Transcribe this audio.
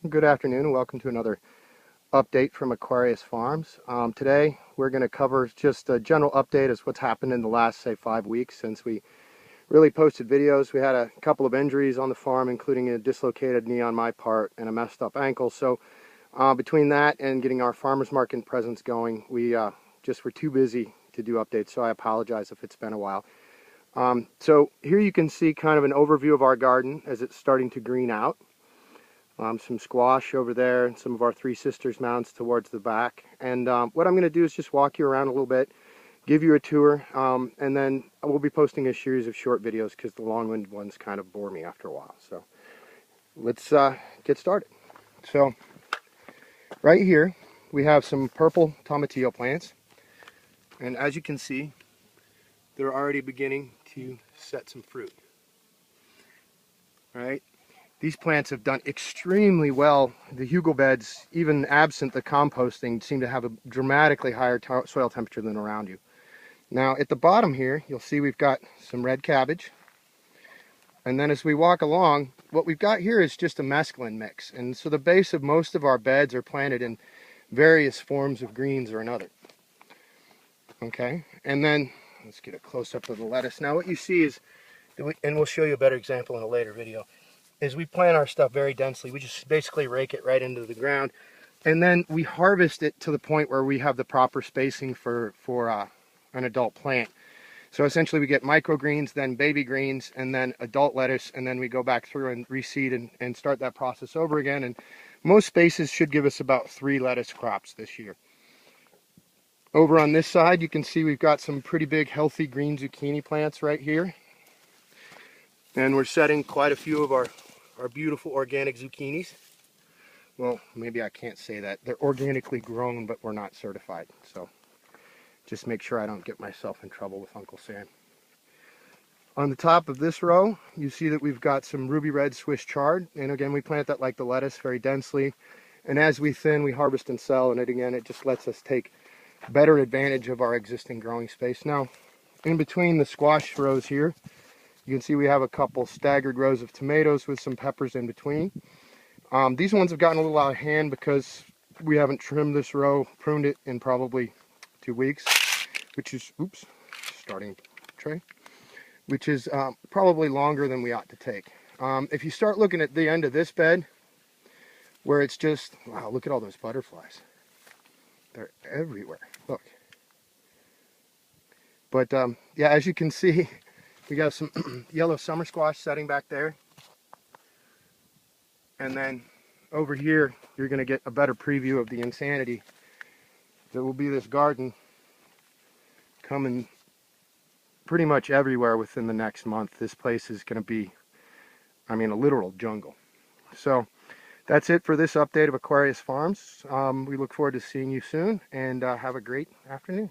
Good afternoon and welcome to another update from Aquarius Farms. Today we're going to cover just a general update as what's happened in the last, say, 5 weeks since we really posted videos. We had a couple of injuries on the farm, including a dislocated knee on my part and a messed up ankle. So between that and getting our farmers market presence going, we just were too busy to do updates, so I apologize if it's been a while. So here you can see kind of an overview of our garden as it's starting to green out. Some squash over there and some of our Three Sisters mounds towards the back. And what I'm going to do is just walk you around a little bit, give you a tour, and then we'll be posting a series of short videos because the long-winded ones kind of bore me after a while. So let's get started. So right here we have some purple tomatillo plants, and as you can see, they're already beginning to set some fruit. Right? These plants have done extremely well. The hugel beds, even absent the composting, seem to have a dramatically higher soil temperature than around you. Now at the bottom here, you'll see we've got some red cabbage. And then as we walk along, what we've got here is just a mesclun mix. And so the base of most of our beds are planted in various forms of greens or another. Okay, and then let's get a close-up of the lettuce. Now what you see is, and we'll show you a better example in a later video, is we plant our stuff very densely. We just basically rake it right into the ground, and then we harvest it to the point where we have the proper spacing for an adult plant. So essentially we get microgreens, then baby greens, and then adult lettuce, and then we go back through and reseed and start that process over again. And most spaces should give us about 3 lettuce crops this year. Over on this side, you can see we've got some pretty big healthy green zucchini plants right here. And we're setting quite a few of our beautiful organic zucchinis. Well, maybe I can't say that. They're organically grown, but we're not certified. So just make sure I don't get myself in trouble with Uncle Sam. On the top of this row, you see that we've got some ruby red Swiss chard. And again, we plant that like the lettuce, very densely. And as we thin, we harvest and sell. And it just lets us take better advantage of our existing growing space. Now, in between the squash rows here, you can see we have a couple staggered rows of tomatoes with some peppers in between. These ones have gotten a little out of hand because we haven't trimmed this row, pruned it in probably 2 weeks, which is, starting tray, which is probably longer than we ought to take. If you start looking at the end of this bed, where it's just, wow, look at all those butterflies. They're everywhere, look. But yeah, as you can see, we got some yellow summer squash setting back there. And then over here, you're going to get a better preview of the insanity that will be this garden coming pretty much everywhere within the next month. This place is going to be, I mean, a literal jungle. So that's it for this update of Aquarius Farms. We look forward to seeing you soon, and have a great afternoon.